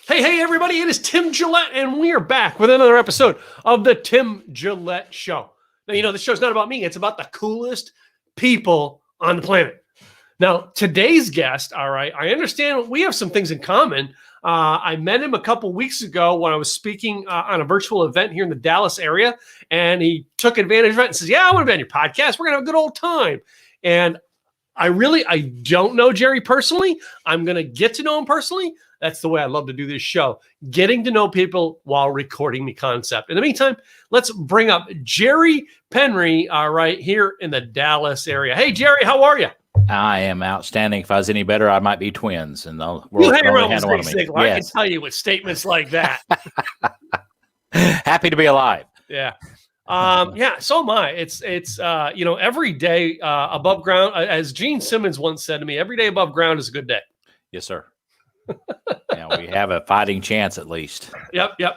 Hey, everybody, it is Tim Gillette, and we are back with another episode of the Tim Gillette Show. Now, this show's not about me. It's about the coolest people on the planet. Now, today's guest, all right, I understand we have some things in common. I met him a couple weeks ago when I was speaking on a virtual event here in the Dallas area, and he took advantage of it and says, I want to be on your podcast. We're going to have a good old time. And I don't know Jerry personally. I'm going to get to know him personally. That's the way I love to do this show, getting to know people while recording the concept. In the meantime, let's bring up Jerry Penry, right here in the Dallas area. Hey, Jerry, how are you? I am outstanding. If I was any better, I might be twins. And the You world hang only around had with one of me. Zig. I can Yes. tell you with statements like that. Happy to be alive. Yeah. So am I. It's every day above ground, as Gene Simmons once said to me, every day above ground is a good day. Yes, sir. Yeah, we have a fighting chance at least. Yep. Yeah.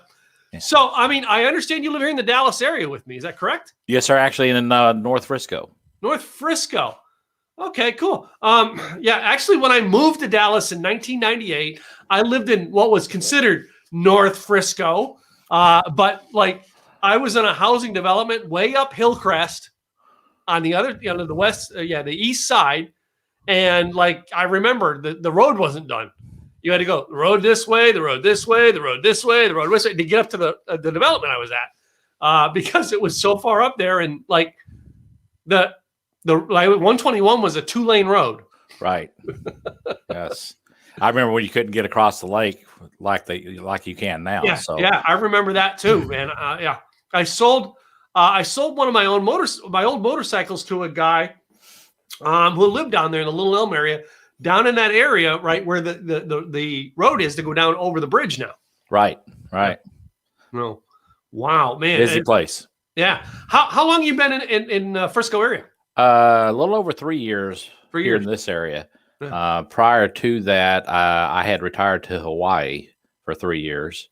So, I understand you live here in the Dallas area with me. Is that correct? Yes, sir. Actually, in North Frisco. North Frisco. Okay, cool. Actually, when I moved to Dallas in 1998, I lived in what was considered North Frisco, but I was in a housing development way up Hillcrest on the other, the west, the east side. And I remember the road wasn't done. You had to go the road this way, the road this way, the road this way, the road this way to get up to the development I was at, because it was so far up there. And the 121 was a 2-lane road. Right. Yes. I remember when you couldn't get across the lake like you can now. Yeah, I remember that too, man. I sold one of my old motorcycles to a guy who lived down there in the Little Elm area, down in that area, right where the road is to go down over the bridge now. Right. No, wow, man, busy place. Yeah. How long you been in Frisco area? A little over 3 years here in this area. Yeah. Prior to that, I had retired to Hawaii for 3 years.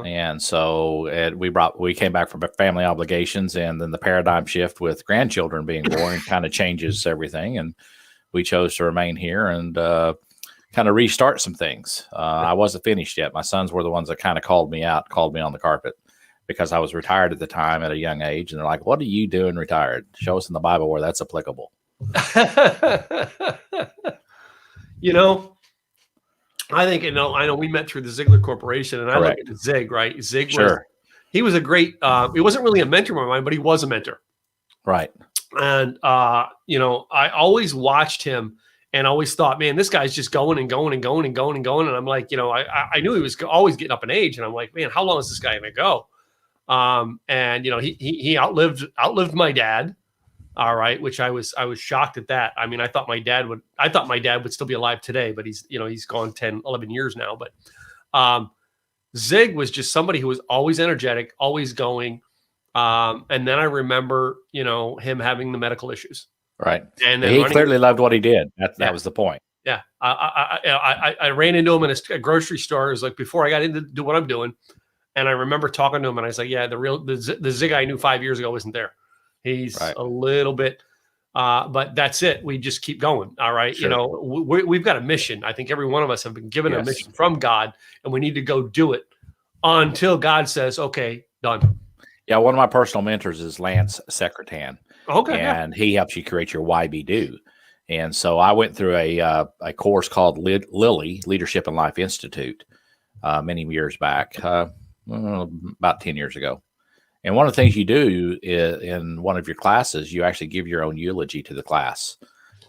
And so we came back from family obligations, and then the paradigm shift with grandchildren being born kind of changes everything. And we chose to remain here and kind of restart some things. I wasn't finished yet. My sons were the ones that kind of called me on the carpet because I was retired at the time at a young age. And they're like, what are you doing retired? Show us in the Bible where that's applicable. I think, I know we met through the Ziegler Corporation, and I look at Zig, right? Zig he was a great, he wasn't really a mentor of mine, but he was a mentor. Right. And, I always watched him and always thought, man, this guy's just going and going and going and going and going. And I'm like, I knew he was always getting up in age, and I'm like, man, how long is this guy going to go? He outlived my dad. All right, which I was shocked at that. I thought my dad would still be alive today, but he's gone 10, 11 years now. But Zig was just somebody who was always energetic, always going. And then I remember, him having the medical issues. Right. And then he clearly loved what he did. That was the point. Yeah. I ran into him in a grocery store. It was like before I got into do what I'm doing. And I remember talking to him, and I was like, yeah, the Zig I knew 5 years ago isn't there. He's a little bit, but that's it. We just keep going. All right. Sure. We've got a mission. I think every one of us have been given a mission from God, and we need to go do it until God says, okay, done. Yeah. One of my personal mentors is Lance Secretan. Okay. And he helps you create your why be do. And so I went through a course called Lilly Leadership and Life Institute many years back, about 10 years ago. And one of the things you do is, in one of your classes, you actually give your own eulogy to the class.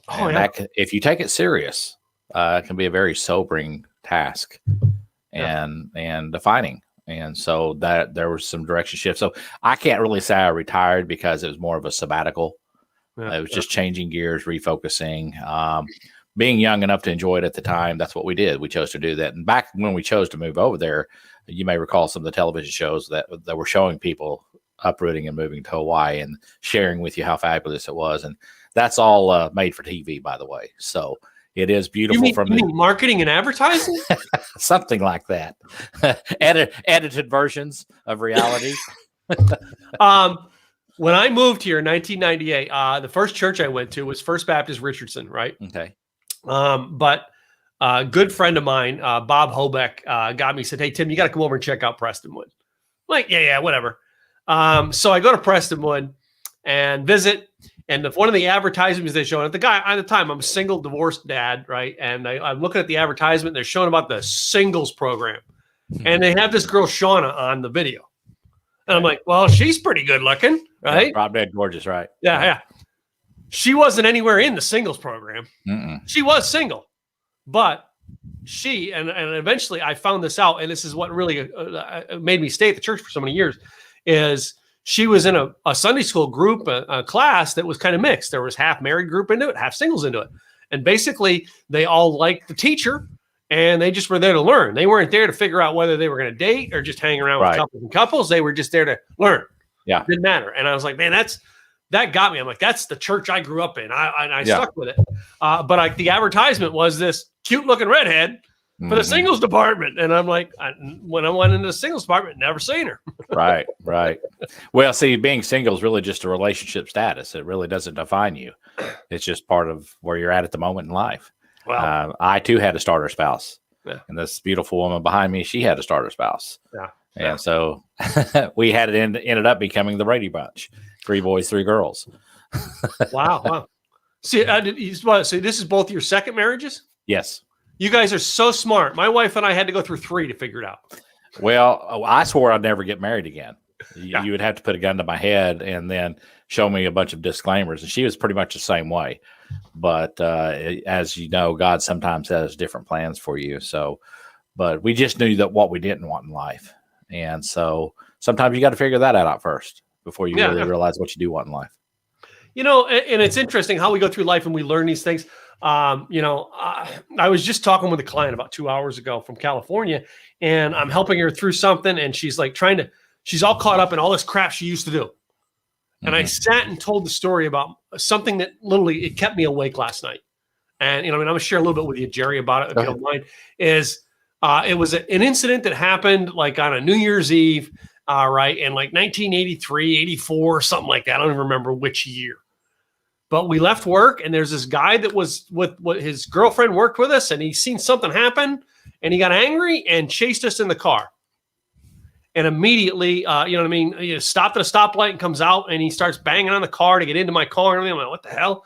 If you take it serious, it can be a very sobering task and defining. And so that there was some direction shift. So I can't really say I retired because it was more of a sabbatical. It was just changing gears, refocusing, being young enough to enjoy it at the time. That's what we did. We chose to do that. And back when we chose to move over there, you may recall some of the television shows that were showing people uprooting and moving to Hawaii and sharing with you how fabulous it was. And that's all made for TV, by the way. So it is beautiful. You mean marketing and advertising? Something like that. Edited versions of reality. When I moved here in 1998, the first church I went to was First Baptist Richardson, right? Okay. But a good friend of mine, Bob Hobeck, got me, said, hey, Tim, you got to come over and check out Prestonwood. I'm like, yeah, whatever. So I go to Prestonwood and visit. And one of the advertisements they show, at the guy at the time, I'm a single divorced dad, right? And I'm looking at the advertisement. They're showing about the singles program. And they have this girl, Shauna, on the video. And I'm like, well, she's pretty good looking, right? Yeah, Rob Dead gorgeous, right? Yeah. She wasn't anywhere in the singles program. She was single. But she, and eventually I found this out, and this is what really made me stay at the church for so many years, is she was in a Sunday school group, a class that was kind of mixed. There was half married group into it, half singles into it. And basically, they all liked the teacher, and they just were there to learn. They weren't there to figure out whether they were going to date or just hang around with couples and couples. They were just there to learn. Yeah. It didn't matter. And I was like, man, that got me. I'm like, that's the church I grew up in. I stuck with it. But the advertisement was this cute looking redhead for the singles department. And I'm like, when I went into the singles department, never seen her. Right. Well, see, being single is really just a relationship status. It really doesn't define you. It's just part of where you're at the moment in life. Wow. I too had a starter spouse. Yeah. And this beautiful woman behind me, she had a starter spouse. Yeah. And so we had ended up becoming the Brady Bunch. 3 boys, 3 girls. Wow. See, so this is both your second marriages? Yes. You guys are so smart. My wife and I had to go through 3 to figure it out. Well, I swore I'd never get married again. You would have to put a gun to my head and then show me a bunch of disclaimers. And she was pretty much the same way. But as you know, God sometimes has different plans for you. So, but we just knew that what we didn't want in life. And so sometimes you got to figure that out first before you really realize what you do want in life. You know, and it's interesting how we go through life and we learn these things. I was just talking with a client about 2 hours ago from California, and I'm helping her through something, and she's like she's all caught up in all this crap she used to do. And I sat and told the story about something that literally, it kept me awake last night. And, I'm going to share a little bit with you, Jerry, about it, if you don't mind, it was an incident that happened like on a New Year's Eve, right, in like 1983, 84, something like that. I don't even remember which year. But we left work, and there's this guy that was with his girlfriend worked with us, and he seen something happen, and he got angry and chased us in the car. And immediately, he stopped at a stoplight and comes out, and he starts banging on the car to get into my car. And I'm like, what the hell?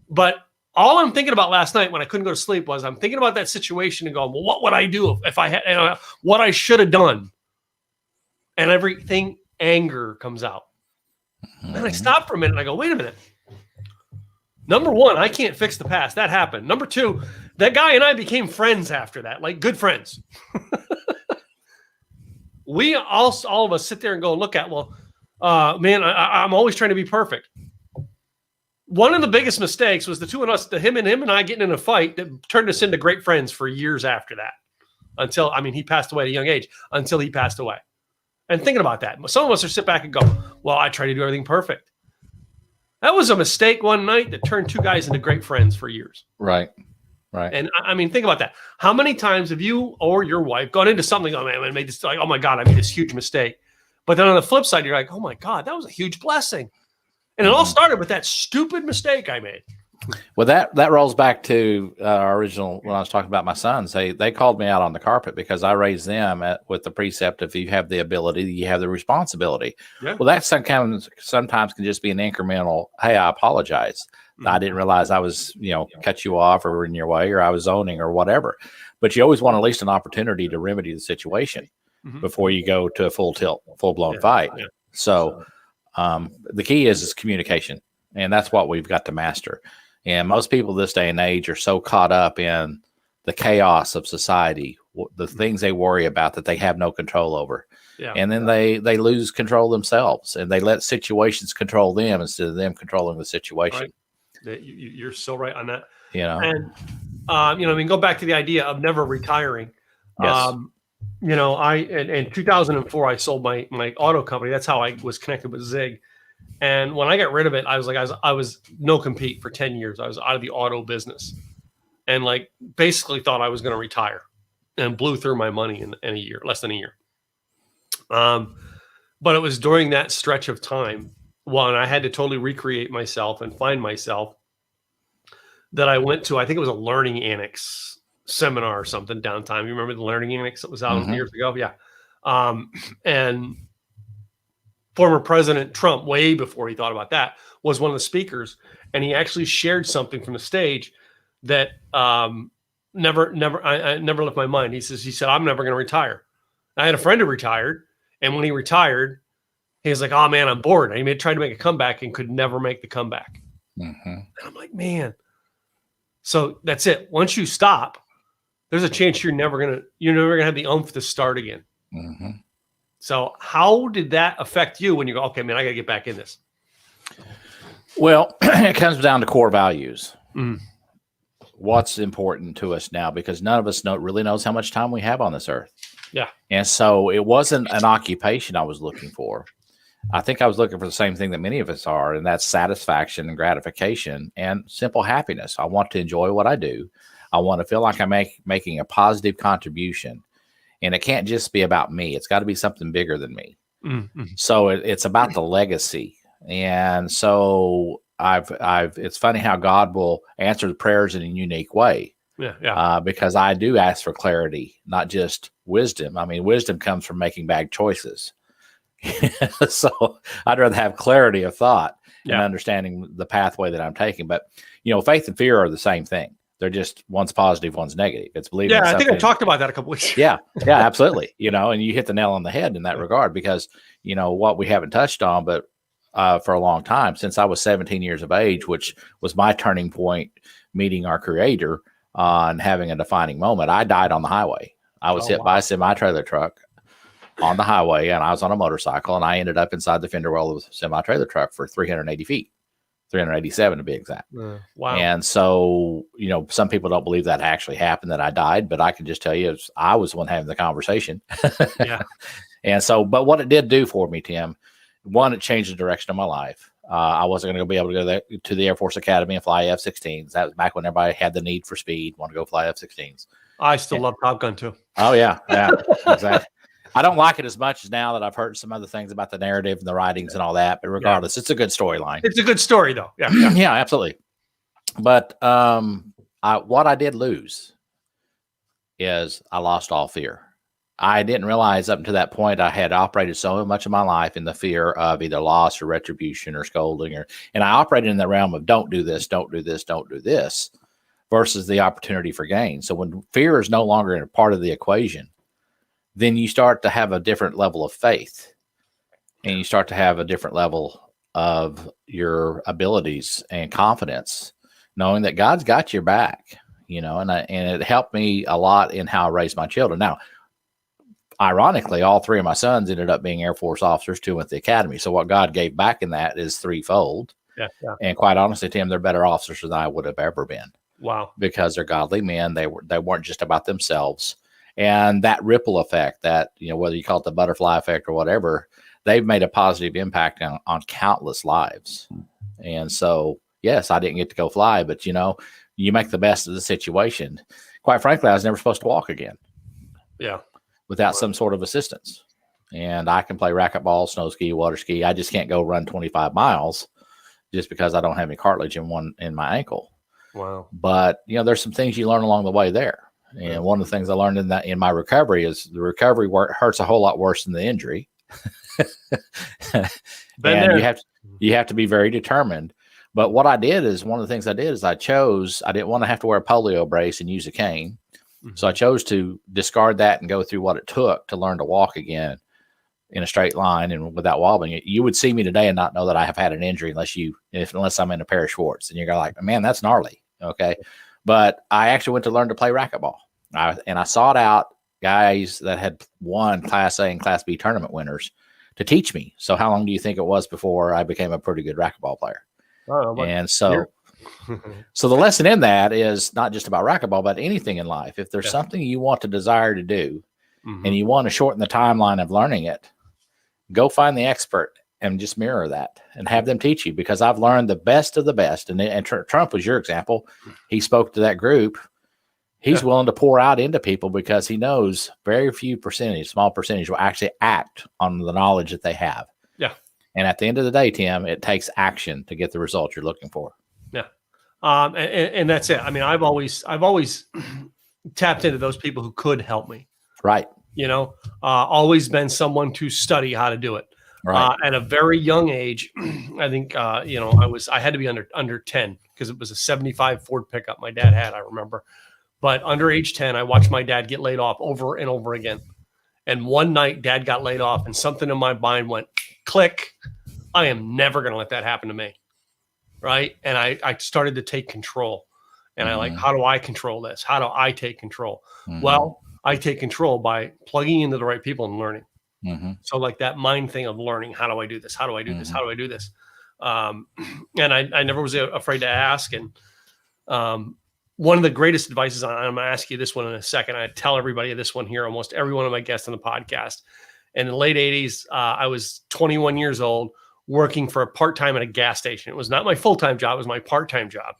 But all I'm thinking about last night when I couldn't go to sleep was I'm thinking about that situation and going, well, what would I do if I had what I should have done? And everything, anger comes out. And I stop for a minute and I go, wait a minute. Number one, I can't fix the past. That happened. Number two, that guy and I became friends after that, like good friends. We all of us sit there and go look at, man, I'm always trying to be perfect. One of the biggest mistakes was the two of us, him and I getting in a fight that turned us into great friends for years after that. Until, he passed away at a young age, until he passed away. And thinking about that, some of us are sit back and go, well, I try to do everything perfect. That was a mistake one night that turned 2 guys into great friends for years. Right. And think about that. How many times have you or your wife gone into something, I made this, like, oh my God, I made this huge mistake. But then on the flip side, you're like, oh my God, that was a huge blessing. And it all started with that stupid mistake I made. Well, that rolls back to our original, when I was talking about my sons, they called me out on the carpet because I raised them with the precept of you have the ability, you have the responsibility. Yeah. Well, that sometimes can just be an incremental, hey, I apologize. Mm-hmm. I didn't realize I was, cut you off or in your way, or I was zoning or whatever. But you always want at least an opportunity to remedy the situation before you go to a full-blown fight. Yeah. So the key is communication, and that's what we've got to master. And most people this day and age are so caught up in the chaos of society, the things they worry about that they have no control over. Yeah. And then they lose control themselves, and they let situations control them instead of them controlling the situation. Right. You're so right on that. And, go back to the idea of never retiring. Yes. In 2004, I sold my auto company. That's how I was connected with Zig. And when I got rid of it, I was no compete for 10 years. I was out of the auto business, and basically thought I was going to retire, and blew through my money in a year, less than a year. But it was during that stretch of time when I had to totally recreate myself and find myself that I went to, I think it was a learning annex seminar or something downtown. You remember the Learning Annex that was out Mhm. years ago? Yeah. And former President Trump, way before he thought about that, was one of the speakers, and he actually shared something from the stage that I never left my mind. He said, I'm never going to retire. I had a friend who retired, and when he retired, he was like, oh man, I'm bored. And he tried to make a comeback and could never make the comeback. Mhm. And I'm like, man. So that's it. Once you stop, there's a chance you're never gonna have the oomph to start again. Mhm. So how did that affect you when you go, okay, man, I got to get back in this? Well, it comes down to core values. Mm. What's important to us now, because none of us really knows how much time we have on this earth. Yeah. And so it wasn't an occupation I was looking for. I think I was looking for the same thing that many of us are, and that's satisfaction and gratification and simple happiness. I want to enjoy what I do. I want to feel like I'm making a positive contribution. And it can't just be about me. It's got to be something bigger than me. Mm-hmm. So it's about the legacy. And so it's funny how God will answer the prayers in a unique way. Yeah. Because I do ask for clarity, not just wisdom. I mean, wisdom comes from making bad choices. So I'd rather have clarity of thought and understanding the pathway that I'm taking. But, faith and fear are the same thing. They're just one's positive, one's negative. It's believing. Yeah, I think I talked about that a couple weeks ago. Yeah, absolutely. And you hit the nail on the head in that regard, because, what we haven't touched on, but for a long time, since I was 17 years of age, which was my turning point, meeting our Creator and having a defining moment, I died on the highway. I was hit by a semi-trailer truck on the highway, and I was on a motorcycle, and I ended up inside the fender well of a semi-trailer truck for 380 feet. 387 to be exact. Wow. And so, some people don't believe that actually happened, that I died, but I can just tell you, I was the one having the conversation. Yeah. And so, but what it did do for me, Tim, one, it changed the direction of my life. I wasn't going to be able to go to the Air Force Academy and fly F-16s. That was back when everybody had the need for speed, want to go fly F-16s. I still love Top Gun too. Oh yeah, exactly. I don't like it as much as now that I've heard some other things about the narrative and the writings and all that. But regardless, it's a good storyline. It's a good story, though. Yeah, yeah, absolutely. But what I did lose is I lost all fear. I didn't realize up until that point I had operated so much of my life in the fear of either loss or retribution or scolding, and I operated in the realm of don't do this, don't do this, don't do this, versus the opportunity for gain. So when fear is no longer a part of the equation, then you start to have a different level of faith, and you start to have a different level of your abilities and confidence, knowing that God's got your back, and it helped me a lot in how I raised my children. Now, ironically, all three of my sons ended up being Air Force officers, 2 went to the academy. So what God gave back in that is threefold. Yeah. And quite honestly, Tim, they're better officers than I would have ever been. Wow. Because they're godly men. They weren't just about themselves. And that ripple effect, that, whether you call it the butterfly effect or whatever, they've made a positive impact on countless lives. And so, yes, I didn't get to go fly, but, you make the best of the situation. Quite frankly, I was never supposed to walk again. Yeah. Without some sort of assistance. And I can play racquetball, snow ski, water ski. I just can't go run 25 miles just because I don't have any cartilage in my ankle. Wow. But, there's some things you learn along the way there. And one of the things I learned in my recovery is the recovery hurts a whole lot worse than the injury. And you have to be very determined. But what I did is, one of the things I did is I didn't want to have to wear a polio brace and use a cane. Mm-hmm. So I chose to discard that and go through what it took to learn to walk again in a straight line and without wobbling. You would see me today and not know that I have had an injury unless I'm in a pair of shorts. And you're like, man, that's gnarly. Okay. But I actually went to learn to play racquetball. I sought out guys that had won Class A and Class B tournament winners to teach me. So how long do you think it was before I became a pretty good racquetball player? And so the lesson in that is not just about racquetball, but anything in life. If there's something you want to desire to do, and you want to shorten the timeline of learning it, go find the expert and just mirror that and have them teach you, because I've learned the best of the best. And Trump was your example. He spoke to that group. He's willing to pour out into people because he knows very small percentage will actually act on the knowledge that they have. Yeah. And at the end of the day, Tim, it takes action to get the result you're looking for. Yeah. And that's it. I mean, I've always tapped into those people who could help me. Right. Always been someone to study how to do it. Right. At a very young age, I think, I had to be under 10 because it was a 75 Ford pickup my dad had, I remember. But under age 10, I watched my dad get laid off over and over again. And one night dad got laid off and something in my mind went click. I am never going to let that happen to me. Right. And I started to take control. And Mm-hmm. how do I control this? How do I take control? Mm-hmm. Well, I take control by plugging into the right people and learning. Mm-hmm. So like that mind thing of learning, how do I do this? How do I do this? How do I do this? And I never was afraid to ask. And one of the greatest advices, I'm going to ask you this one in a second. I tell everybody this one here, almost every one of my guests on the podcast. In the late 80s, I was 21 years old working for a part-time at a gas station. It was not my full-time job. It was my part-time job.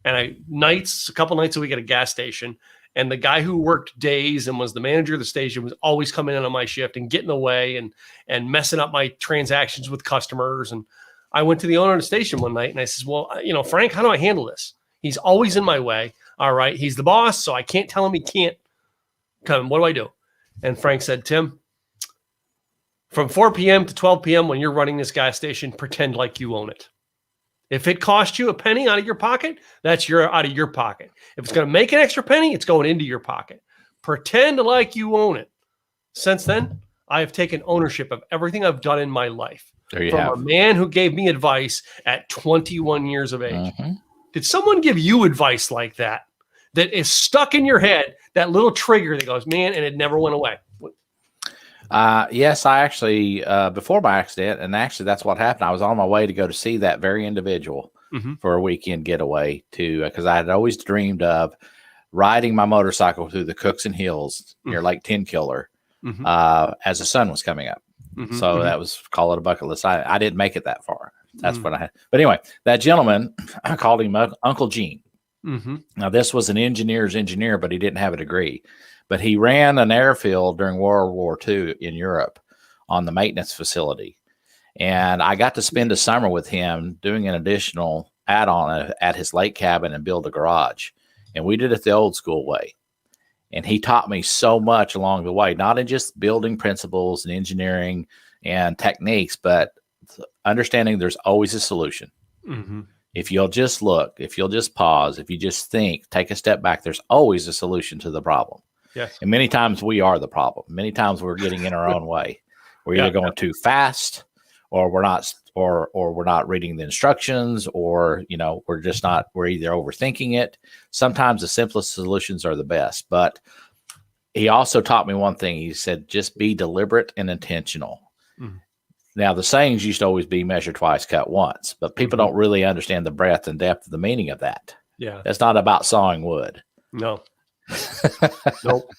And a couple nights a week at a gas station. And the guy who worked days and was the manager of the station was always coming in on my shift and getting away and messing up my transactions with customers. And I went to the owner of the station one night and I says, well, Frank, how do I handle this? He's always in my way. All right. He's the boss, so I can't tell him he can't come. What do I do? And Frank said, Tim, from 4 p.m. to 12 p.m. when you're running this gas station, pretend like you own it. If it costs you a penny out of your pocket, that's out of your pocket. If it's going to make an extra penny, it's going into your pocket. Pretend like you own it. Since then, I have taken ownership of everything I've done in my life. There you From have. a man who gave me advice at 21 years of age. Mm-hmm. Did someone give you advice like that is stuck in your head, that little trigger that goes, man, and it never went away? Yes, I actually, before my accident, and actually that's what happened. I was on my way to go to see that very individual for a weekend getaway because I had always dreamed of riding my motorcycle through the Cookson Hills near Lake Tenkiller as the sun was coming up. So that was, call it a bucket list. I didn't make it that far. That's what I had. But anyway, that gentleman, I called him Uncle Gene. Now, this was an engineer's engineer, but he didn't have a degree. But he ran an airfield during World War II in Europe on the maintenance facility. And I got to spend a summer with him doing an additional add-on at his lake cabin and build a garage. And we did it the old school way. And he taught me so much along the way, not in just building principles and engineering and techniques, but understanding there's always a solution. If you'll just look, if you'll just pause, if you just think, take a step back, there's always a solution to the problem. Yes. And many times we are the problem. Many times we're getting in our own way. We're either going too fast, or we're not, or we're not reading the instructions, or we're either overthinking it. Sometimes the simplest solutions are the best. But he also taught me one thing. He said, just be deliberate and intentional. Now, the sayings used to always be measure twice, cut once, but people don't really understand the breadth and depth of the meaning of that. Yeah. That's not about sawing wood. No. Nope.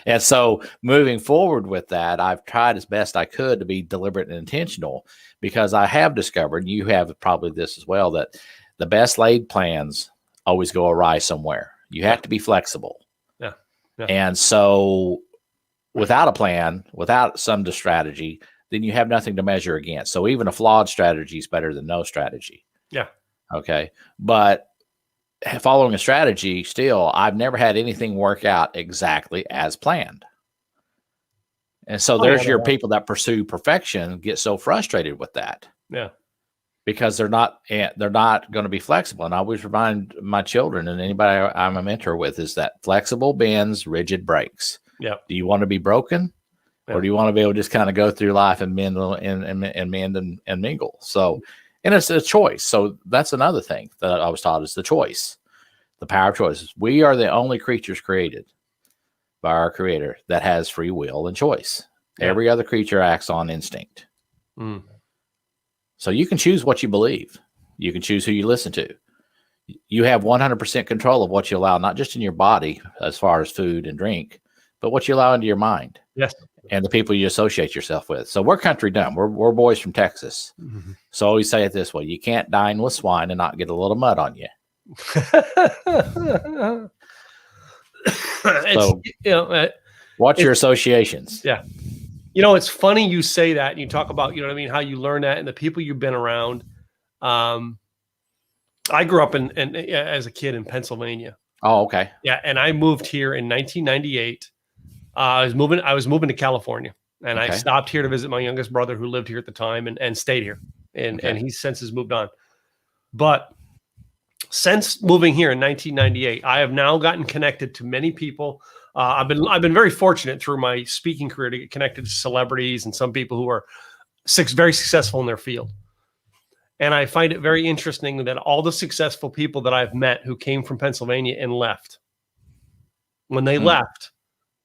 And so moving forward with that, I've tried as best I could to be deliberate and intentional, because I have discovered, and you have probably this as well, that the best laid plans always go awry somewhere. You have to be flexible. Yeah. And so without a plan, without some strategy, then you have nothing to measure against. So even a flawed strategy is better than no strategy. Yeah. Okay. But following a strategy, still, I've never had anything work out exactly as planned. And so there's your people that pursue perfection get so frustrated with that. Yeah. Because they're not going to be flexible. And I always remind my children and anybody I'm a mentor with is that flexible bends, rigid breaks. Yeah. Do you want to be broken? Or do you want to be able to just kind of go through life and mend and mingle? So, and it's a choice. So that's another thing that I was taught is the choice, the power of choices. We are the only creatures created by our Creator that has free will and choice. Yeah. Every other creature acts on instinct. So you can choose what you believe. You can choose who you listen to. You have 100% control of what you allow, not just in your body as far as food and drink, but what you allow into your mind. Yes. And the people you associate yourself with. So we're country dumb. We're boys from Texas. So I always say it this way: you can't dine with swine and not get a little mud on you. So, watch your associations. Yeah. It's funny you say that and you talk about, how you learn that and the people you've been around. I grew up as a kid in Pennsylvania. Oh, okay. Yeah, and I moved here in 1998. I was moving to California, and I Okay. stopped here to visit my youngest brother who lived here at the time and stayed here. And Okay. he's since has moved on. But since moving here in 1998, I have now gotten connected to many people. I've been very fortunate through my speaking career to get connected to celebrities and some people who are very successful in their field. And I find it very interesting that all the successful people that I've met who came from Pennsylvania and left, when they left,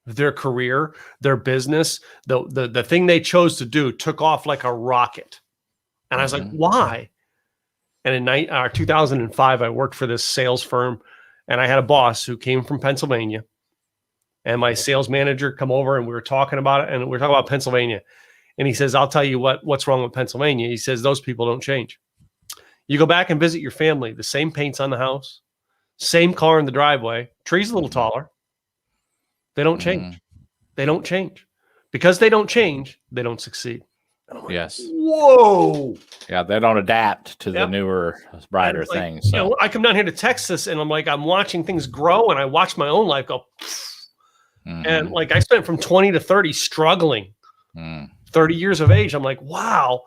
their career, their business, the thing they chose to do took off like a rocket. And I was like, why? And in 2005, I worked for this sales firm, and I had a boss who came from Pennsylvania. And my sales manager come over, and we were talking about it, and we were talking about Pennsylvania. And he says, I'll tell you what's wrong with Pennsylvania. He says, those people don't change. You go back and visit your family, the same paint's on the house, same car in the driveway, tree's a little taller. They don't change. They don't change. Because they don't change, they don't succeed. Yes. Whoa. Yeah, they don't adapt to the newer, brighter things. So. You know, I come down here to Texas, and I'm watching things grow, and I watch my own life go. And like I spent from 20 to 30 struggling. 30 years of age. I'm like, wow.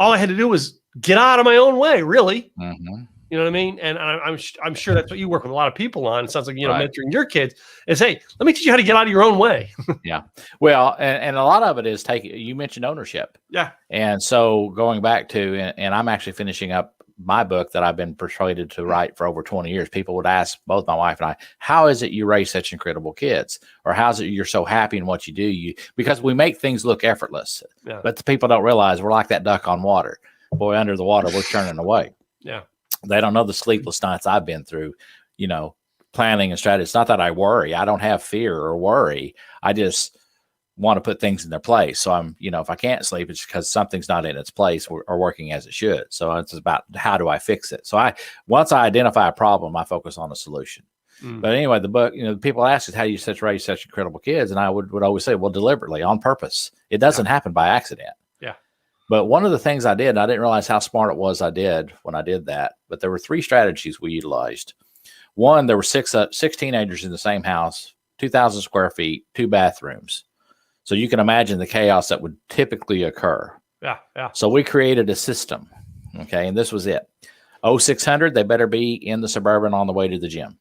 All I had to do was get out of my own way, really. You know what I mean? And I'm sure that's what you work with a lot of people on. It sounds like, mentoring your kids is, hey, let me teach you how to get out of your own way. Yeah. Well, and a lot of it is you mentioned ownership. Yeah. And so going back to, and I'm actually finishing up my book that I've been persuaded to write for over 20 years. People would ask both my wife and I, how is it you raise such incredible kids? Or how's it you're so happy in what you do? Because we make things look effortless, but the people don't realize we're like that duck on water. Boy, under the water, we're churning away. Yeah. They don't know the sleepless nights I've been through, planning and strategy. It's not that I worry. I don't have fear or worry. I just want to put things in their place. So I'm, if I can't sleep, it's because something's not in its place or working as it should. So it's about how do I fix it? So once I identify a problem, I focus on a solution. But anyway, the book, people ask us, how do you raise such incredible kids? And I would always say, well, deliberately, on purpose. It doesn't happen by accident. Yeah. But one of the things I did, I didn't realize how smart it was I did when I did that, but there were 3 strategies we utilized. One, there were six teenagers in the same house, 2,000 square feet, 2 bathrooms. So you can imagine the chaos that would typically occur. Yeah. So we created a system. Okay. And this was it. 0600, they better be in the Suburban on the way to the gym.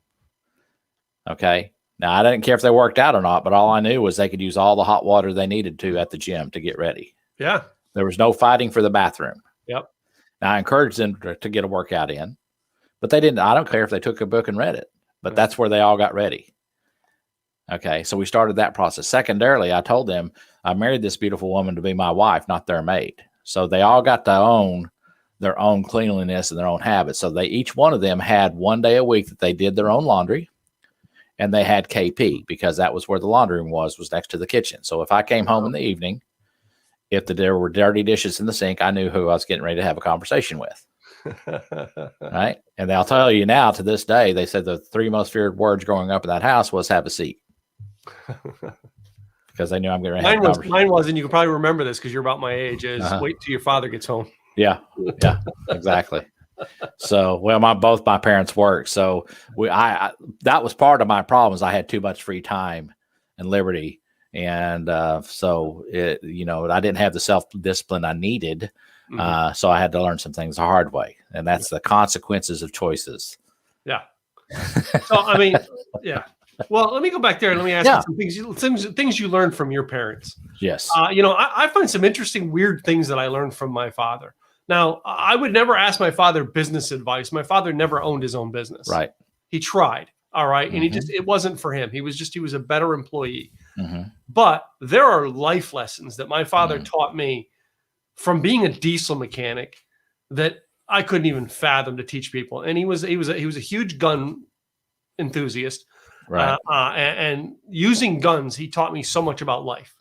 Okay. Now, I didn't care if they worked out or not, but all I knew was they could use all the hot water they needed to at the gym to get ready. Yeah. There was no fighting for the bathroom. Yep. Now, I encouraged them to get a workout in, but they didn't. I don't care if they took a book and read it, but that's where they all got ready. Okay. So we started that process. Secondarily, I told them I married this beautiful woman to be my wife, not their maid. So they all got to own their own cleanliness and their own habits. So each one of them had 1 day a week that they did their own laundry. And they had KP because that was where the laundry room was next to the kitchen. So if I came home in the evening, if there were dirty dishes in the sink, I knew who I was getting ready to have a conversation with. Right. And they'll tell you now to this day, they said the 3 most feared words growing up in that house was have a seat. Because they knew I'm going to have a conversation. Mine was, and you can probably remember this because you're about my age, is wait till your father gets home. Yeah. Yeah, exactly. So, well, both my parents worked. So that was part of my problems. I had too much free time and liberty. And so I didn't have the self-discipline I needed. So I had to learn some things the hard way. And that's the consequences of choices. Yeah. So, I mean, yeah. Well, let me go back there and let me ask you some things you learned from your parents. Yes. I find some interesting, weird things that I learned from my father. Now, I would never ask my father business advice. My father never owned his own business. Right. He tried. All right. And it wasn't for him. He was a better employee. But there are life lessons that my father taught me from being a diesel mechanic that I couldn't even fathom to teach people. And he was a huge gun enthusiast. Right. And using guns, he taught me so much about life.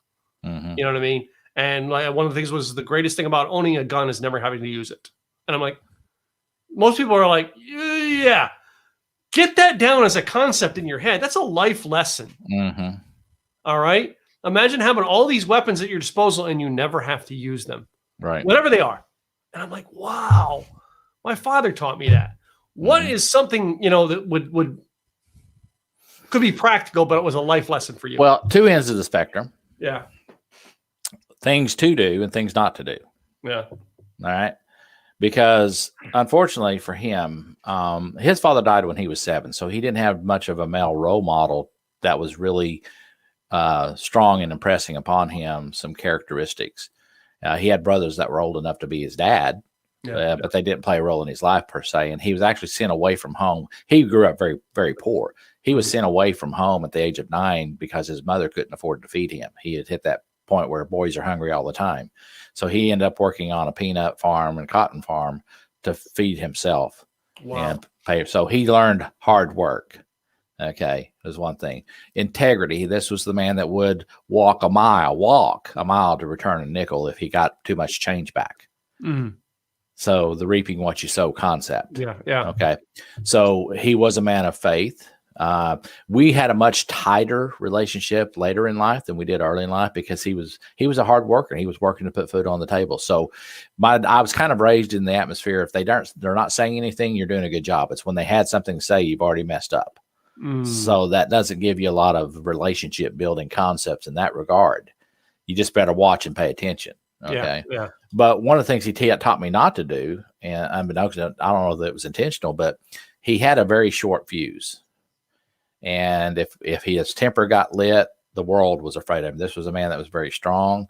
You know what I mean? And one of the things was the greatest thing about owning a gun is never having to use it. And I'm like, most people are like, yeah, get that down as a concept in your head. That's a life lesson. All right. Imagine having all these weapons at your disposal and you never have to use them. Right. Whatever they are. And I'm like, wow, my father taught me that. What is something, that would could be practical, but it was a life lesson for you. Well, two ends of the spectrum. Yeah. Things to do and things not to do. Yeah. All right. Because unfortunately for him, his father died when he was 7. So he didn't have much of a male role model that was really strong and impressing upon him some characteristics. He had brothers that were old enough to be his dad, but they didn't play a role in his life per se. And he was actually sent away from home. He grew up very, very poor. He was sent away from home at the age of 9 because his mother couldn't afford to feed him. He had hit that point where boys are hungry all the time. So he ended up working on a peanut farm and cotton farm to feed himself. Wow. And pay. So he learned hard work. Okay, is one thing. Integrity. This was the man that would walk a mile to return a nickel if he got too much change back. Mm. So the reaping what you sow concept. Yeah. Yeah. Okay. So he was a man of faith. We had a much tighter relationship later in life than we did early in life because he was a hard worker. He was working to put food on the table. So I was kind of raised in the atmosphere. If they're not saying anything, you're doing a good job. It's when they had something to say, you've already messed up. So that doesn't give you a lot of relationship building concepts in that regard. You just better watch and pay attention. Okay. Yeah. But one of the things he taught me not to do, and I don't know that it was intentional, but he had a very short fuse. And if his temper got lit, the world was afraid of him. This was a man that was very strong.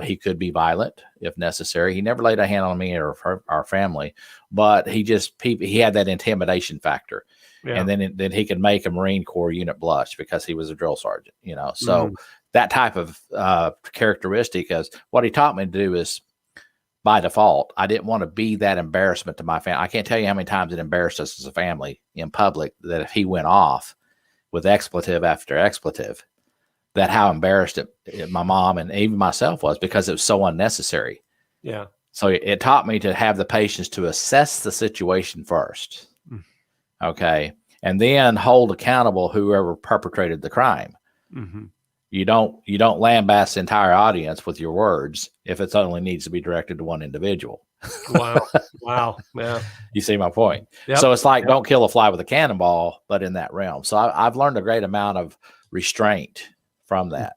He could be violent if necessary. He never laid a hand on me or our family, but he had that intimidation factor. Yeah. And then he could make a Marine Corps unit blush because he was a drill sergeant, So that type of characteristic is what he taught me to do is by default. I didn't want to be that embarrassment to my family. I can't tell you how many times it embarrassed us as a family in public that if he went off with expletive after expletive, that how embarrassed my mom and even myself was because it was so unnecessary. Yeah. So it taught me to have the patience to assess the situation first. Okay. And then hold accountable whoever perpetrated the crime. Mm-hmm. You don't lambast the entire audience with your words if it only needs to be directed to one individual. Wow. Yeah. You see my point? Yep. So it's like, don't kill a fly with a cannonball, but in that realm. So I've learned a great amount of restraint from that.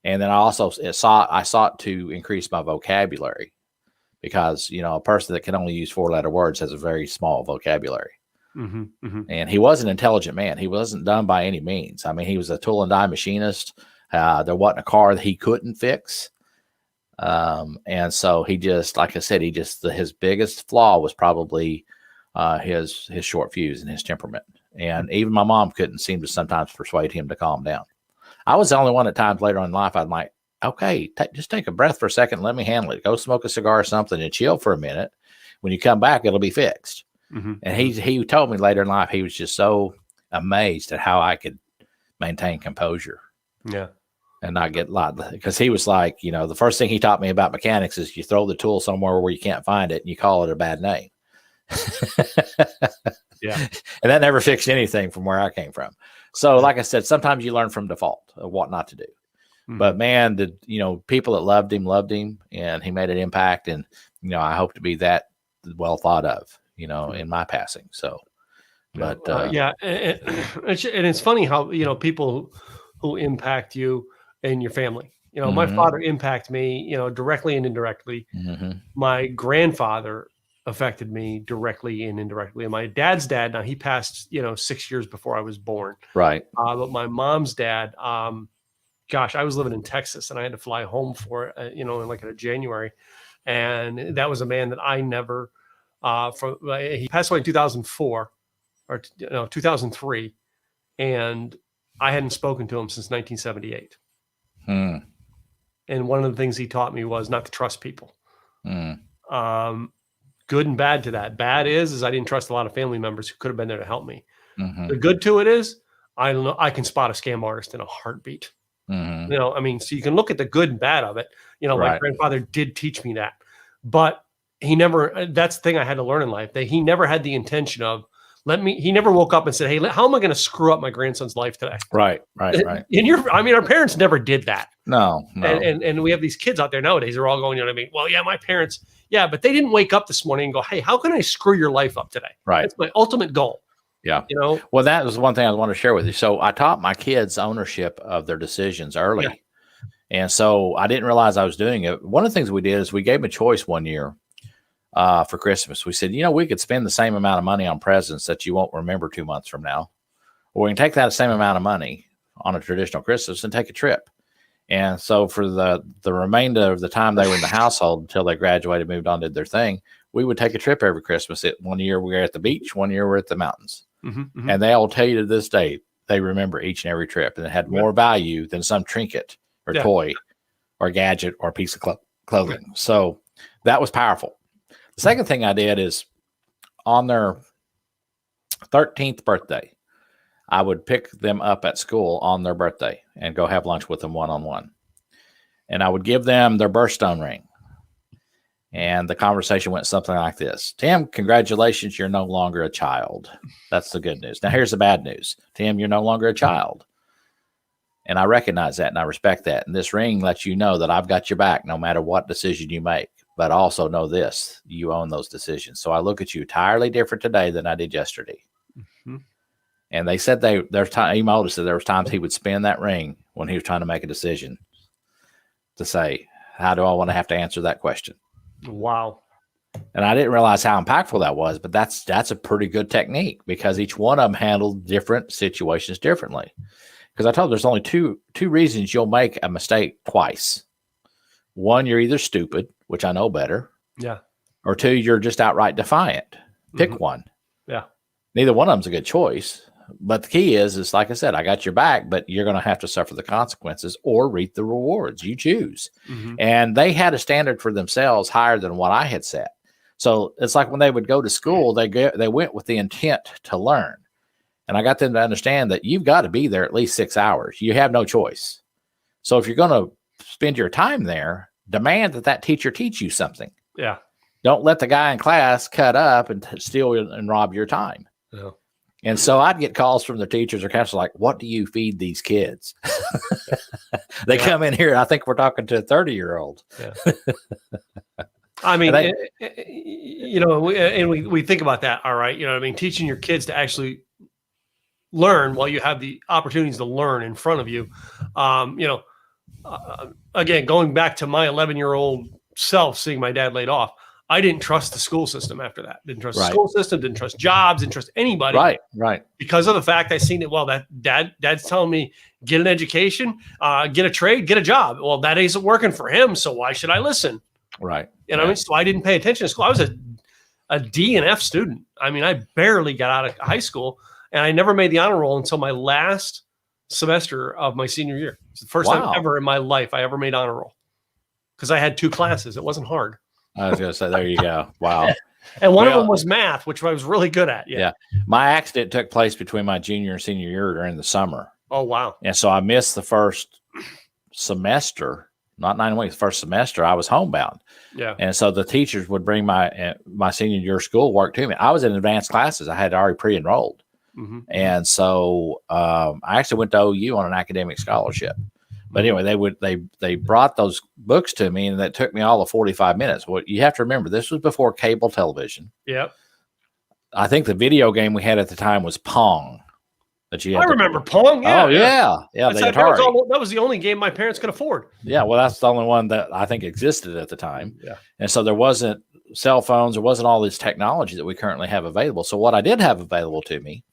And then I sought to increase my vocabulary because, a person that can only use 4-letter words has a very small vocabulary. Mm-hmm, mm-hmm. And he was an intelligent man. He wasn't dumb by any means. I mean, he was a tool and die machinist. There wasn't a car that he couldn't fix. And so he just, like I said, his biggest flaw was probably his short fuse and his temperament. And even my mom couldn't seem to sometimes persuade him to calm down. I was the only one at times later in life. I'm like, okay, just take a breath for a second. Let me handle it. Go smoke a cigar or something and chill for a minute. When you come back, it'll be fixed. Mm-hmm. And he told me later in life, he was just so amazed at how I could maintain composure. Yeah. And not get loud. Because he was like, the first thing he taught me about mechanics is you throw the tool somewhere where you can't find it and you call it a bad name. Yeah. And that never fixed anything from where I came from. So like I said, sometimes you learn from default of what not to do. Mm-hmm. But man, people that loved him and he made an impact. And, I hope to be that well thought of, in my passing. So, but yeah. And it's funny how, people who impact you and your family, mm-hmm. My father impacted me, directly and indirectly. Mm-hmm. My grandfather affected me directly and indirectly. And my dad's dad, now he passed, 6 years before I was born. Right. But my mom's dad, I was living in Texas and I had to fly home for it, in January. And that was a man that I never, he passed away in 2004 or 2003. And I hadn't spoken to him since 1978. And one of the things he taught me was not to trust people. Good and bad to that. Bad is I didn't trust a lot of family members who could have been there to help me. Mm-hmm. The good to it is I can spot a scam artist in a heartbeat. Mm-hmm. So you can look at the good and bad of it. Right. My grandfather did teach me that, but that's the ththing I had to learn in life, that he never had the intention of he never woke up and said, hey, how am I going to screw up my grandson's life today? Right. And our parents never did that. No. And we have these kids out there nowadays. They're all going, well, yeah, my parents, yeah, but they didn't wake up this morning and go, hey, how can I screw your life up today? Right. That's my ultimate goal. Yeah. You know, Well, that was one thing I wanted to share with you. So I taught my kids ownership of their decisions early. Yeah. And so I didn't realize I was doing it. One of the things we did is we gave them a choice one year for Christmas. We said, we could spend the same amount of money on presents that you won't remember 2 months from now. Or we can take that same amount of money on a traditional Christmas and take a trip. And so for the remainder of the time they were in the household until they graduated, moved on, did their thing, we would take a trip every Christmas. One year we were at the beach, one year we're at the mountains. And they all tell you to this day, they remember each and every trip, and it had more value than some trinket or toy or gadget or piece of clothing. So that was powerful. The second thing I did is on their 13th birthday, I would pick them up at school on their birthday and go have lunch with them one-on-one. And I would give them their birthstone ring. And the conversation went something like this. Tim, congratulations, you're no longer a child. That's the good news. Now, here's the bad news. Tim, you're no longer a child. And I recognize that and I respect that. And this ring lets you know that I've got your back no matter what decision you make. But also know this, you own those decisions. So I look at you entirely different today than I did yesterday. And they said there's time, even my oldest said there was times he would spin that ring when he was trying to make a decision to say, how do I want to have to answer that question? Wow. And I didn't realize how impactful that was, but that's a pretty good technique because each one of them handled different situations differently. Because I told there's only two reasons you'll make a mistake twice. One, you're either stupid, which I know better. Yeah. Or two, you're just outright defiant. Pick one. Yeah. Neither one of them's a good choice. But the key is like I said, I got your back, but you're going to have to suffer the consequences or reap the rewards. You choose. And they had a standard for themselves higher than what I had set. So it's like when they would go to school, they went with the intent to learn. And I got them to understand that you've got to be there at least 6 hours. You have no choice. So if you're going to spend your time there, demand that teacher teach you something. Yeah. Don't let the guy in class cut up and steal and rob your time. Yeah. And so I'd get calls from the teachers or counselors like, what do you feed these kids? They come in here. I think we're talking to a 30-year-old. Yeah. I mean, we think about that. All right. You know what I mean? Teaching your kids to actually learn while you have the opportunities to learn in front of you. Again, going back to my 11-year-old self, seeing my dad laid off, I didn't trust the school system after that. Didn't trust the school system, didn't trust jobs, didn't trust anybody. Right. Because of the fact I seen it. Well, that dad's telling me, get an education, get a trade, get a job. Well, that isn't working for him. So why should I listen? Right. You know what I mean? So I didn't pay attention to school. I was a D and F student. I mean, I barely got out of high school and I never made the honor roll until my last semester of my senior year. It's the first time ever in my life I ever made honor roll because I had 2 classes. It wasn't hard. I was going to say, there you go. Wow. And one of them was math, which I was really good at. Yeah. My accident took place between my junior and senior year during the summer. Oh, wow. And so I missed the first semester, not 9 weeks, first semester. I was homebound. Yeah. And so the teachers would bring my senior year schoolwork to me. I was in advanced classes. I had already pre-enrolled. And so I actually went to OU on an academic scholarship. But anyway, they brought those books to me, and that took me all of 45 minutes. Well, you have to remember, this was before cable television. Yep. I think the video game we had at the time was Pong. I remember Pong. Yeah. Oh, yeah. That was the only game my parents could afford. Yeah, well, that's the only one that I think existed at the time. Yeah. And so there wasn't cell phones. There wasn't all this technology that we currently have available. So what I did have available to me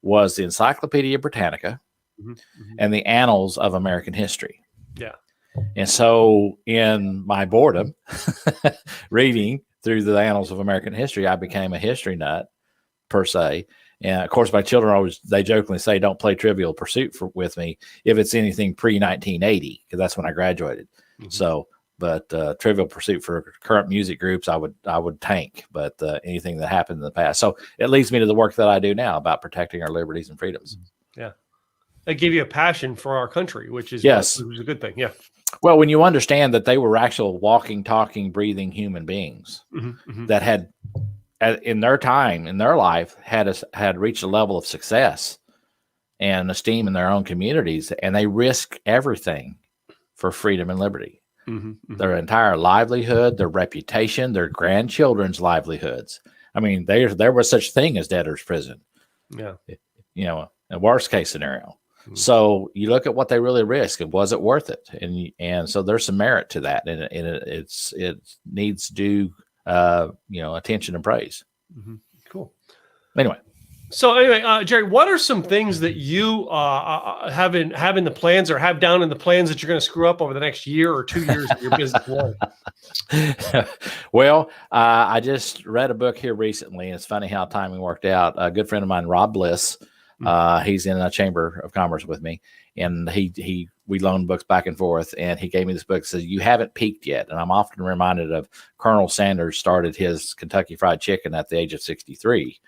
was the Encyclopedia Britannica and the Annals of American History. Yeah. And so in my boredom, reading through the Annals of American History, I became a history nut per se. And of course, my children they jokingly say, don't play Trivial Pursuit with me if it's anything pre-1980, because that's when I graduated. So, but Trivial Pursuit for current music groups, I would tank, but anything that happened in the past. So it leads me to the work that I do now about protecting our liberties and freedoms. Yeah. That gave you a passion for our country, which is which is a good thing. Yeah. Well, when you understand that they were actual walking, talking, breathing human beings that had, in their time, in their life, had reached a level of success and esteem in their own communities, and they risk everything for freedom and liberty. Their entire livelihood, their reputation, their grandchildren's livelihoods. I mean, there was such thing as debtor's prison. Yeah. A worst case scenario. Mhm. So you look at what they really risk and was it worth it? And so there's some merit to that, and it needs due attention and praise. Cool. Anyway. So anyway, Jerry, what are some things that you have in the plans or have down in the plans that you're going to screw up over the next year or 2 years of your business life? Well, I just read a book here recently, and it's funny how timing worked out. A good friend of mine, Rob Bliss, he's in a chamber of commerce with me, and we loan books back and forth, and he gave me this book that says, "You haven't peaked yet." And I'm often reminded of Colonel Sanders started his Kentucky Fried Chicken at the age of 63.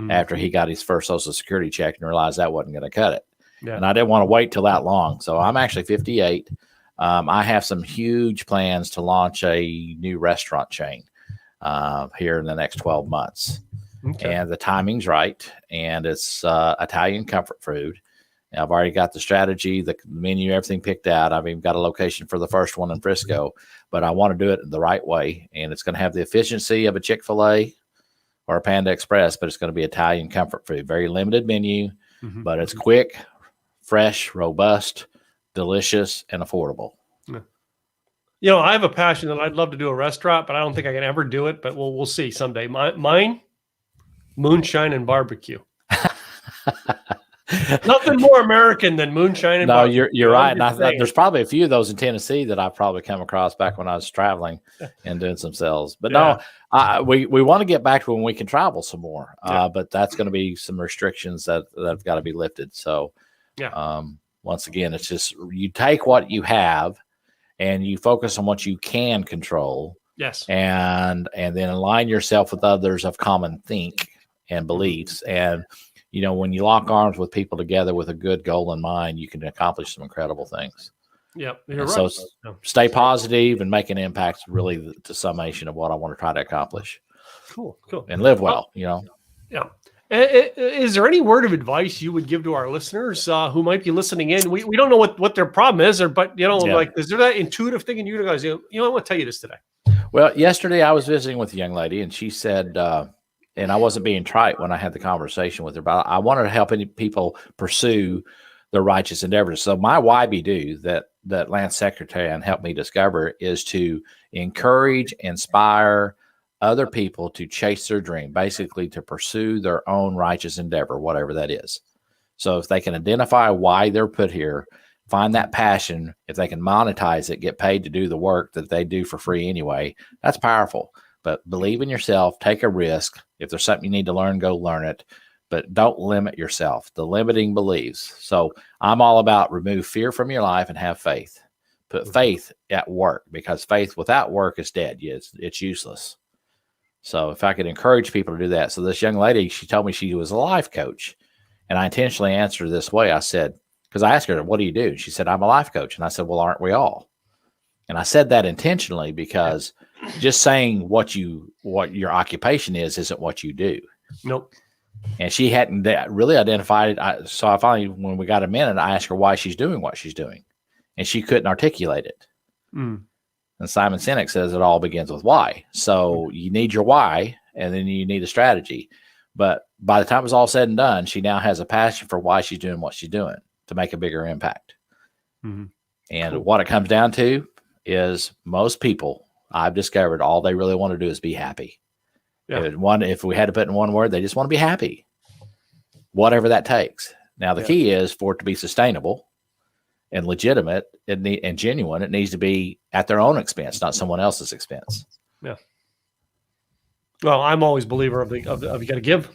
After he got his first Social Security check and realized that wasn't going to cut it. Yeah. And I didn't want to wait till that long. So I'm actually 58. I have some huge plans to launch a new restaurant chain here in the next 12 months. Okay. And the timing's right. And it's Italian comfort food. And I've already got the strategy, the menu, everything picked out. I've even got a location for the first one in Frisco, but I want to do it the right way. And it's going to have the efficiency of a Chick-fil-A or a Panda Express, but it's going to be Italian comfort food. Very limited menu, but it's quick, fresh, robust, delicious, and affordable. Yeah. I have a passion that I'd love to do a restaurant, but I don't think I can ever do it, but we'll see someday. Mine, moonshine and barbecue. Nothing more American than moonshine and barbecue. No, you're right. There's probably a few of those in Tennessee that I've probably come across back when I was traveling and doing some sales. But we want to get back to when we can travel some more. But that's going to be some restrictions that have got to be lifted. So, once again, it's just you take what you have and you focus on what you can control. Yes. And then align yourself with others of common think and beliefs. And when you lock arms with people together with a good goal in mind, you can accomplish some incredible things. Yep. You're right. So stay positive and make an impact is really the summation of what I want to try to accomplish. Cool. And live well, Yeah. Is there any word of advice you would give to our listeners who might be listening in? We don't know what their problem is, but is there that intuitive thing in you guys? I want to tell you this today. Well, yesterday I was visiting with a young lady, and she said, and I wasn't being trite when I had the conversation with her, but I wanted to help people pursue their righteous endeavors. So my why be do that Lance Secretary helped me discover is to encourage, inspire other people to chase their dream, basically to pursue their own righteous endeavor, whatever that is. So if they can identify why they're put here, find that passion, if they can monetize it, get paid to do the work that they do for free anyway, that's powerful. But believe in yourself, take a risk. If there's something you need to learn, go learn it. But don't limit yourself, the limiting beliefs. So I'm all about remove fear from your life and have faith. Put faith at work, because faith without work is dead. It's useless. So if I could encourage people to do that. So this young lady, she told me she was a life coach. And I intentionally answered this way. I said, because I asked her, what do you do? She said, I'm a life coach. And I said, well, aren't we all? And I said that intentionally because just saying what your occupation isn't what you do. Nope. And she hadn't really identified it. So I finally, when we got a minute, I asked her why she's doing what she's doing. And she couldn't articulate it. And Simon Sinek says it all begins with why. So you need your why, and then you need a strategy. But by the time it was all said and done, she now has a passion for why she's doing what she's doing to make a bigger impact. And what it comes down to is most people, I've discovered, all they really want to do is be happy. If we had to put in one word, they just want to be happy, whatever that takes. Now, the key is for it to be sustainable and legitimate and genuine. It needs to be at their own expense, not someone else's expense. Yeah. Well, I'm always a believer of you got to give.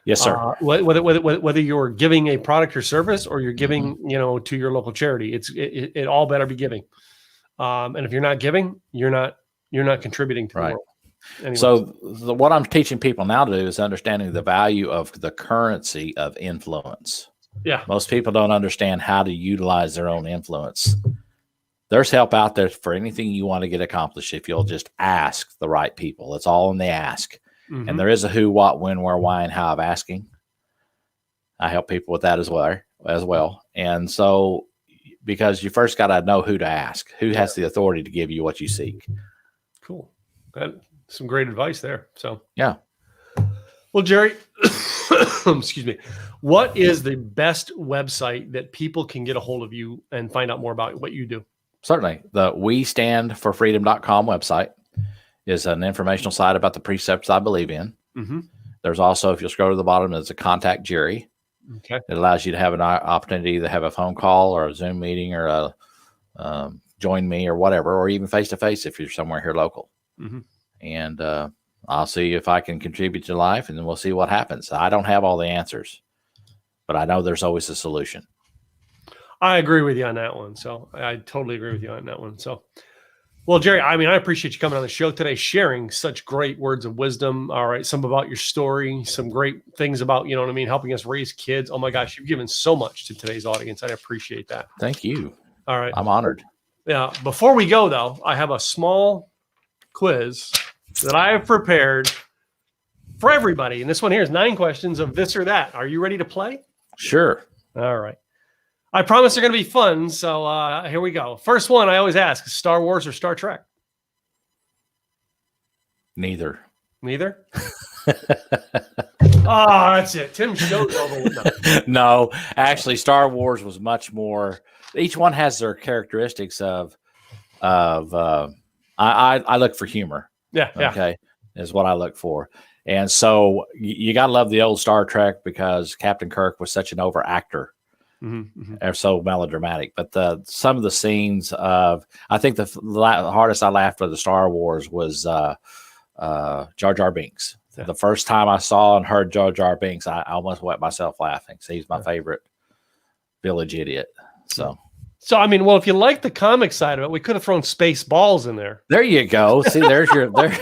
Yes, sir. Whether you're giving a product or service or you're giving, to your local charity, it all better be giving. And if you're not giving, you're not contributing to the world. Anyways. So what I'm teaching people now to do is understanding the value of the currency of influence. Yeah. Most people don't understand how to utilize their own influence. There's help out there for anything you want to get accomplished if you'll just ask the right people. It's all in the ask. And there is a who, what, when, where, why, and how of asking. I help people with that as well. And so, because you first got to know who to ask, who has the authority to give you what you seek. Cool. Some great advice there. So, yeah. Well, Jerry, excuse me. What is the best website that people can get a hold of you and find out more about what you do? Certainly. The WeStandForFreedom.com website is an informational site about the precepts I believe in. Mm-hmm. There's also, if you'll scroll to the bottom, there's a contact Jerry. Okay. It allows you to have an opportunity to have a phone call or a Zoom meeting or a join me or whatever, or even face-to-face if you're somewhere here local. Mm-hmm. And I'll see if I can contribute to life, and then we'll see what happens. I don't have all the answers, but I know there's always a solution. I agree with you on that one. So I totally agree with you on that one. So, well, Jerry, I mean, I appreciate you coming on the show today, sharing such great words of wisdom. All right. Some about your story, some great things about, you know what I mean, helping us raise kids. Oh my gosh, you've given so much to today's audience. I appreciate that. Thank you. All right. I'm honored. Yeah. Before we go though, I have a small quiz that I have prepared for everybody. And this one here is 9 questions of this or that. Are you ready to play? Sure. All right. I promise they're going to be fun. So here we go. First one I always ask, Star Wars or Star Trek? Neither. Neither? Oh, that's it. Tim showed over with them. No, actually, Star Wars was much more. Each one has their characteristics of. I look for humor. Yeah. Okay, is what I look for, and so you got to love the old Star Trek because Captain Kirk was such an over actor. Mm-hmm. Are so melodramatic, but some of the scenes of I think the hardest I laughed with the Star Wars was Jar Jar Binks. Yeah. The first time I saw and heard Jar Jar Binks, I almost wet myself laughing. So he's my favorite village idiot. So I mean, well, if you like the comic side of it, we could have thrown Space Balls in there. there you go. See, there's your there.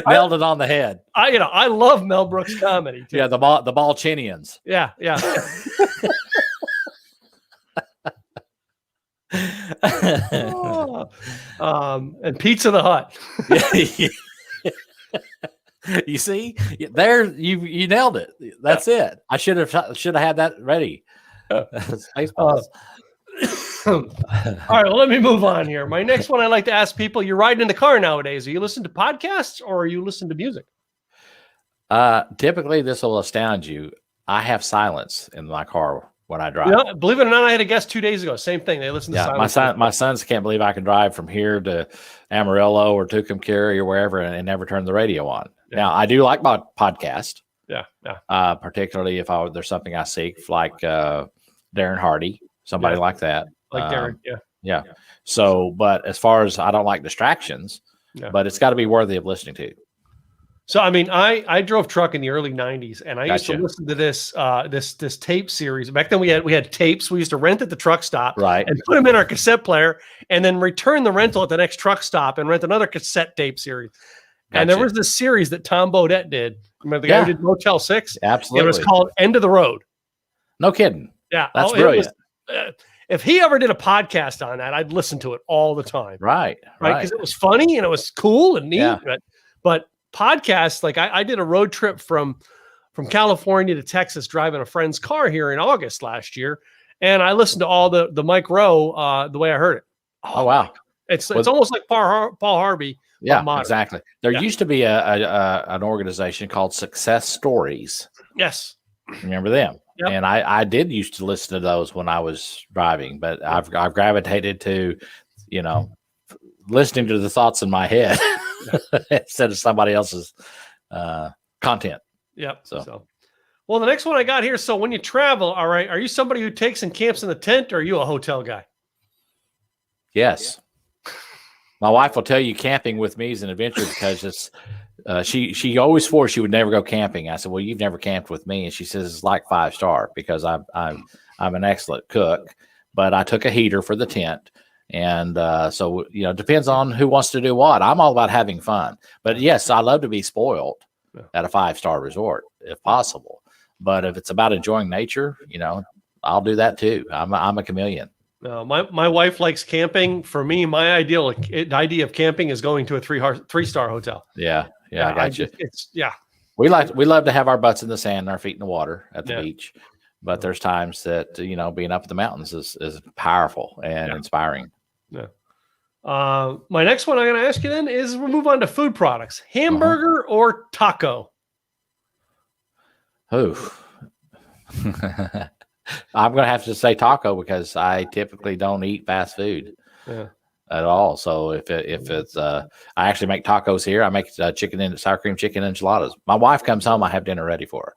Nailed it on the head. I love Mel Brooks comedy too. Yeah, the Balchinians. Yeah. And Pizza the Hut. You see, there you nailed it. That's it. I should have had that ready. Spaceballs. All right, well, let me move on here. My next one I like to ask people, you're riding in the car nowadays. Are you listening to podcasts or are you listening to music? Typically, this will astound you. I have silence in my car when I drive. You know, believe it or not, I had a guest 2 days ago. Same thing. They listen to silence. My sons can't believe I can drive from here to Amarillo or Tucumcari or wherever and never turn the radio on. Yeah. Now, I do like my podcast. Yeah. Particularly if there's something I seek, like Darren Hardy, somebody like that. Like Darren, yeah. So, but as far as I don't like distractions, but it's got to be worthy of listening to. So, I mean, I drove truck in the early 90s, and I used to listen to this tape series. Back then, we had tapes. We used to rent at the truck stop, right, and put them in our cassette player, and then return the rental at the next truck stop and rent another cassette tape series. Gotcha. And there was this series that Tom Bodett did. Remember the guy who did Motel 6? Absolutely. It was called End of the Road. No kidding. Yeah, that's brilliant. If he ever did a podcast on that, I'd listen to it all the time. Right. Because it was funny and it was cool and neat. Yeah. But podcasts, like I did a road trip from California to Texas, driving a friend's car here in August last year, and I listened to all the Mike Rowe the way I heard it. Oh wow! It's almost like Paul Harvey. Yeah, exactly. There used to be an organization called Success Stories. Yes, remember them? Yep. And I did used to listen to those when I was driving, but I've gravitated to, listening to the thoughts in my head instead of somebody else's content. Yep. So, well, the next one I got here. So when you travel, all right, are you somebody who takes and camps in the tent, or are you a hotel guy? Yes. My wife will tell you camping with me is an adventure because it's. She always swore she would never go camping. I said, "Well, you've never camped with me," and she says it's like 5-star because I'm an excellent cook, but I took a heater for the tent, and so it depends on who wants to do what. I'm all about having fun, but yes, I love to be spoiled at a 5-star resort if possible. But if it's about enjoying nature, I'll do that too. I'm a chameleon. No, my wife likes camping. For me, my idea of camping is going to a 3-star hotel. Yeah, I got you. We love to have our butts in the sand and our feet in the water at the beach, but there's times that being up in the mountains is powerful and inspiring. Yeah. My next one I'm going to ask you then is we'll move on to food products. Hamburger or taco? Oh. I'm going to have to say taco because I typically don't eat fast food at all. So if it's, I actually make tacos here. I make sour cream chicken enchiladas. My wife comes home, I have dinner ready for her.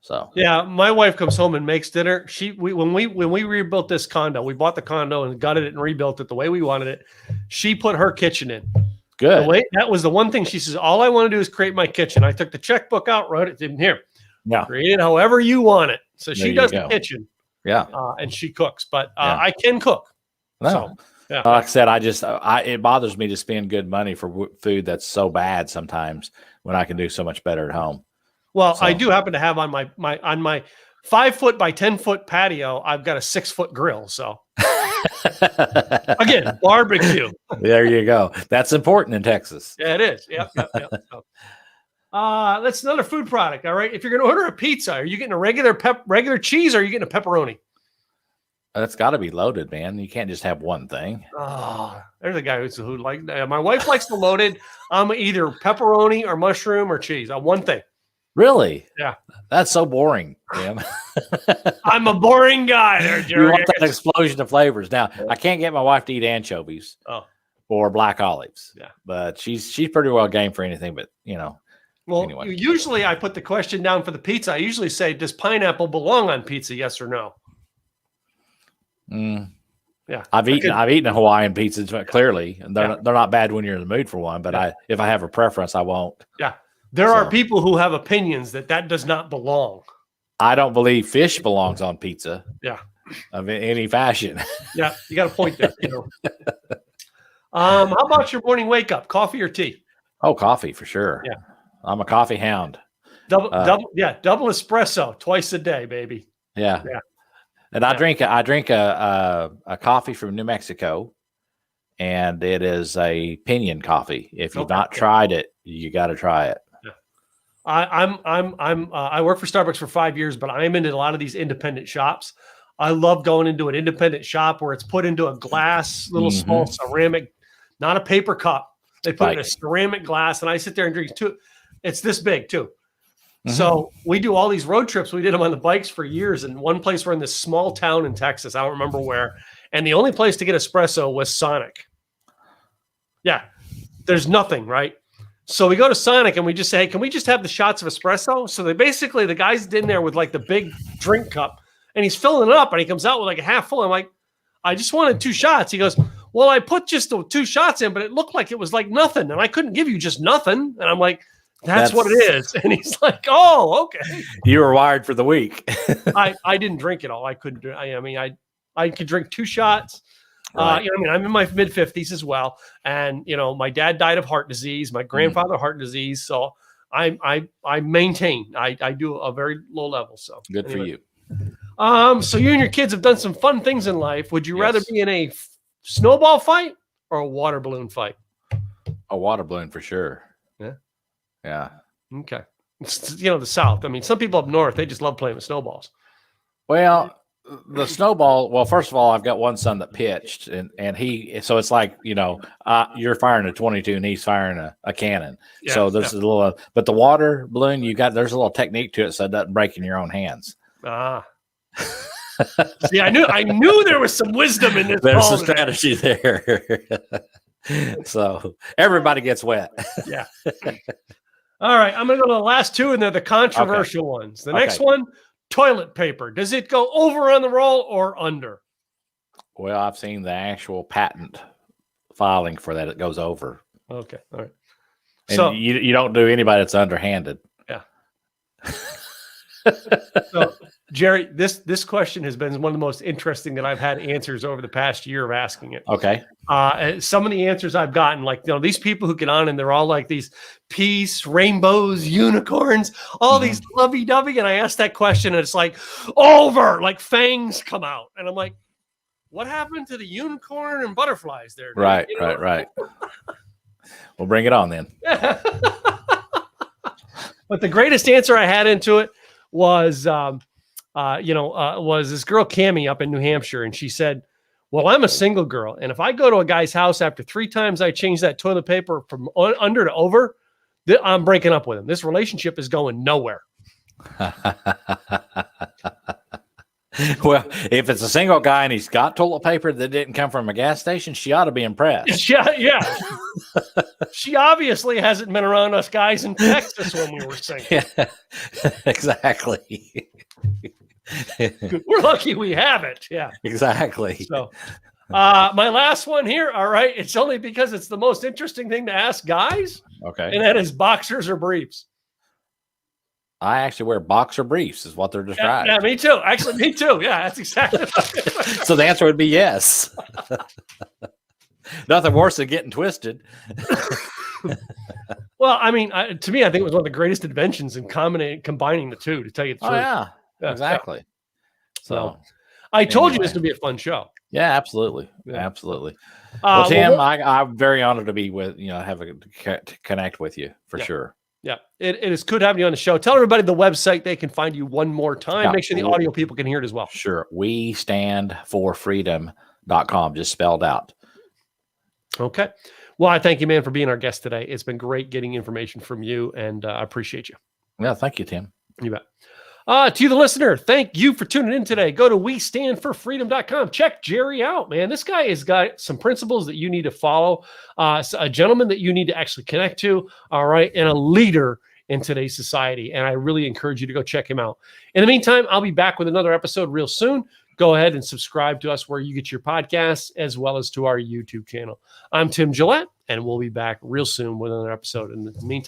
So yeah, my wife comes home and makes dinner. When we rebuilt this condo, we bought the condo and gutted it and rebuilt it the way we wanted it. She put her kitchen in. Good. That was the one thing she says, all I want to do is create my kitchen. I took the checkbook out, wrote it in here. Yeah. Create it however you want it. So she does the kitchen. Yeah. And she cooks, but I can cook. No. So, yeah. Like I said, it bothers me to spend good money for food that's so bad sometimes when I can do so much better at home. Well, so. I do happen to have on my 5 foot by 10 foot patio, I've got a 6 foot grill. So again, barbecue. There you go. That's important in Texas. Yeah, it is. Yep. So, that's another food product. All right. If you're going to order a pizza, are you getting a regular cheese or are you getting a pepperoni? That's got to be loaded, man. You can't just have one thing. Oh, there's a guy who like my wife likes the loaded. I'm either pepperoni or mushroom or cheese. One thing. Really? Yeah. That's so boring, Tim. I'm a boring guy there, Jerry. You want that explosion of flavors. Now, I can't get my wife to eat anchovies or black olives. Yeah. But she's pretty well game for anything, but Well, anyway. Usually I put the question down for the pizza. I usually say, does pineapple belong on pizza? Yes or no? Yeah. I've eaten a Hawaiian pizza clearly. And they're not bad when you're in the mood for one, but if I have a preference, I won't. Yeah. There are people who have opinions that does not belong. I don't believe fish belongs on pizza. Yeah. Of any fashion. Yeah. You got a point there. How about your morning wake up? Coffee or tea? Oh, coffee for sure. Yeah. I'm a coffee hound. Double espresso twice a day, baby. Yeah. Yeah. And I drink a coffee from New Mexico, and it is a Pinion coffee. If you've not tried it, you got to try it. Yeah. I work for Starbucks for 5 years, but I'm into a lot of these independent shops. I love going into an independent shop where it's put into a glass, little small ceramic, not a paper cup. They put it in a ceramic glass, and I sit there and drink two. It's this big too. So we do all these road trips. We did them on the bikes for years. And one place we're in this small town in Texas. I don't remember where. And the only place to get espresso was Sonic. Yeah. There's nothing, right? So we go to Sonic and we just say, hey, can we just have the shots of espresso? So the guy's in there with like the big drink cup and he's filling it up and he comes out with like a half full. I'm like, I just wanted 2 shots. He goes, well, I put just the 2 shots in, but it looked like it was like nothing. And I couldn't give you just nothing. And I'm like, that's what it is. And he's like, oh, okay. You were wired for the week. I didn't drink it all. I couldn't do it. I could drink 2 shots. Right. I'm in my mid 50s as well. And, my dad died of heart disease, my grandfather heart disease. So I maintain, I do a very low level. So good for you. So you and your kids have done some fun things in life. Would you rather be in a snowball fight or a water balloon fight? A water balloon for sure. Yeah. Yeah. Okay. It's, the South. I mean, some people up north, they just love playing with snowballs. Well, the snowball, well, first of all, I've got one son that pitched and so it's like, you're firing a 22 and he's firing a cannon. Yeah, so there's a little, but the water balloon, there's a little technique to it so it doesn't break in your own hands. See, I knew there was some wisdom in this. There's some strategy there. So everybody gets wet. Yeah. All right. I'm going to go to the last 2, and they're the controversial ones. The next one, toilet paper. Does it go over on the roll or under? Well, I've seen the actual patent filing for that. It goes over. Okay. All right. And so you don't do anybody that's underhanded. Yeah. So, Jerry, this question has been one of the most interesting that I've had answers over the past year of asking it. Okay. Some of the answers I've gotten, like, these people who get on and they're all like these peace, rainbows, unicorns, all these lovey-dovey. And I asked that question and it's like over, like fangs come out. And I'm like, what happened to the unicorn and butterflies there? Right. We'll bring it on then. But the greatest answer I had into it was, was this girl Cammie up in New Hampshire, and she said, Well, I'm a single girl, and if I go to a guy's house after 3 times I change that toilet paper from under to over, I'm breaking up with him. This relationship is going nowhere. Well, if it's a single guy and he's got toilet paper that didn't come from a gas station, she ought to be impressed. Yeah. She obviously hasn't been around us guys in Texas when we were single. Yeah, exactly. We're lucky we have it. Yeah, exactly. So, my last one here. All right, it's only because it's the most interesting thing to ask guys. Okay, and that is boxers or briefs. I actually wear boxer briefs, is what they're describing. Yeah, me too. Actually, me too. Yeah, that's exactly. So the answer would be yes. Nothing worse than getting twisted. Well, I mean, to me, I think it was one of the greatest inventions in combining the two. To tell you the truth. Yeah, exactly. So I told you this would be a fun show. Yeah, absolutely, absolutely. Well, Tim, I'm very honored to be with to connect with you for sure. Yeah, it is good having you on the show. Tell everybody the website they can find you one more time. Yeah, make sure the audio people can hear it as well. Sure. WeStandForFreedom.com, just spelled out. Okay. Well, I thank you, man, for being our guest today. It's been great getting information from you, and I appreciate you. Yeah, thank you, Tim. You bet. To you, the listener, thank you for tuning in today. Go to WeStandForFreedom.com. Check Jerry out, man. This guy has got some principles that you need to follow, a gentleman that you need to actually connect to, all right, and a leader in today's society. And I really encourage you to go check him out. In the meantime, I'll be back with another episode real soon. Go ahead and subscribe to us where you get your podcasts, as well as to our YouTube channel. I'm Tim Gillette, and we'll be back real soon with another episode. In the meantime,